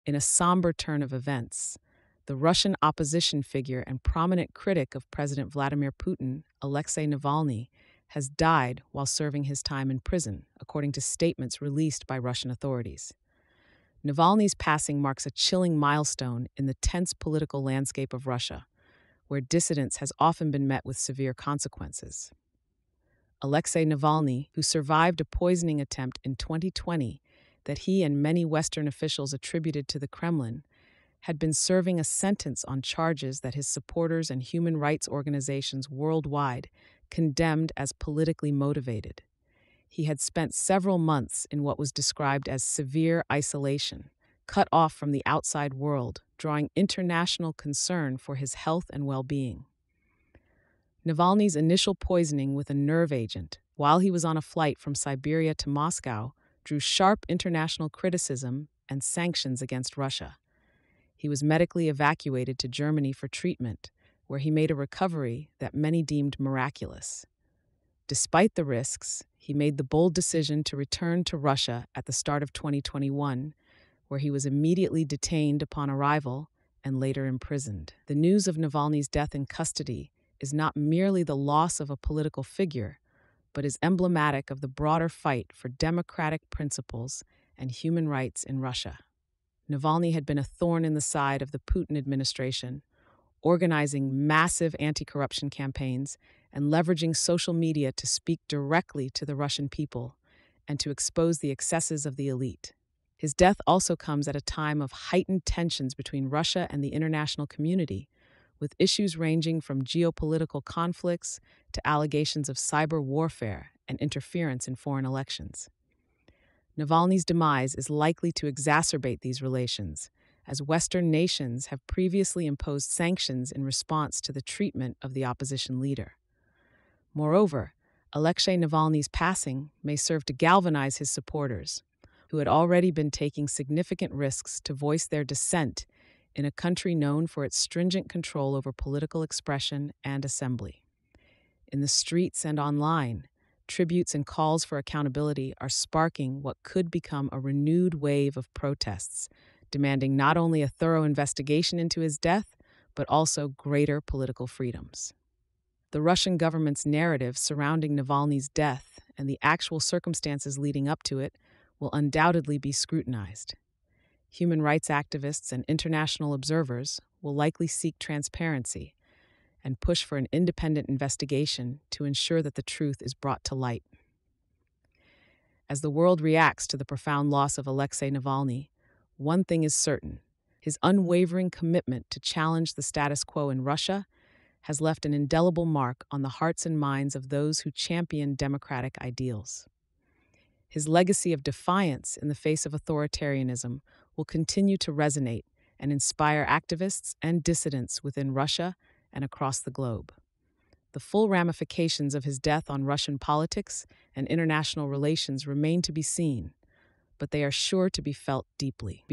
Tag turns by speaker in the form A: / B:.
A: In a somber turn of events, the Russian opposition figure and prominent critic of President Vladimir Putin, Aleksei Navalny, has died while serving his time in prison, according to statements released by Russian authorities. Navalny's passing marks a chilling milestone in the tense political landscape of Russia, where dissidence has often been met with severe consequences. Aleksei Navalny, who survived a poisoning attempt in 2020 that he and many Western officials attributed to the Kremlin, had been serving a sentence on charges that his supporters and human rights organizations worldwide condemned as politically motivated. He had spent several months in what was described as severe isolation, cut off from the outside world, drawing international concern for his health and well-being. Navalny's initial poisoning with a nerve agent while he was on a flight from Siberia to Moscow drew sharp international criticism and sanctions against Russia. He was medically evacuated to Germany for treatment, where he made a recovery that many deemed miraculous. Despite the risks, he made the bold decision to return to Russia at the start of 2021, where he was immediately detained upon arrival and later imprisoned. The news of Navalny's death in custody is not merely the loss of a political figure, but is emblematic of the broader fight for democratic principles and human rights in Russia. Navalny had been a thorn in the side of the Putin administration, organizing massive anti-corruption campaigns and leveraging social media to speak directly to the Russian people and to expose the excesses of the elite. His death also comes at a time of heightened tensions between Russia and the international community, with issues ranging from geopolitical conflicts to allegations of cyber warfare and interference in foreign elections. Navalny's demise is likely to exacerbate these relations, as Western nations have previously imposed sanctions in response to the treatment of the opposition leader. Moreover, Aleksei Navalny's passing may serve to galvanize his supporters, who had already been taking significant risks to voice their dissent in a country known for its stringent control over political expression and assembly. In the streets and online, tributes and calls for accountability are sparking what could become a renewed wave of protests, demanding not only a thorough investigation into his death, but also greater political freedoms. The Russian government's narrative surrounding Navalny's death and the actual circumstances leading up to it will undoubtedly be scrutinized. Human rights activists and international observers will likely seek transparency and push for an independent investigation to ensure that the truth is brought to light. As the world reacts to the profound loss of Aleksei Navalny, one thing is certain: his unwavering commitment to challenge the status quo in Russia has left an indelible mark on the hearts and minds of those who champion democratic ideals. His legacy of defiance in the face of authoritarianism will continue to resonate and inspire activists and dissidents within Russia and across the globe. The full ramifications of his death on Russian politics and international relations remain to be seen, but they are sure to be felt deeply.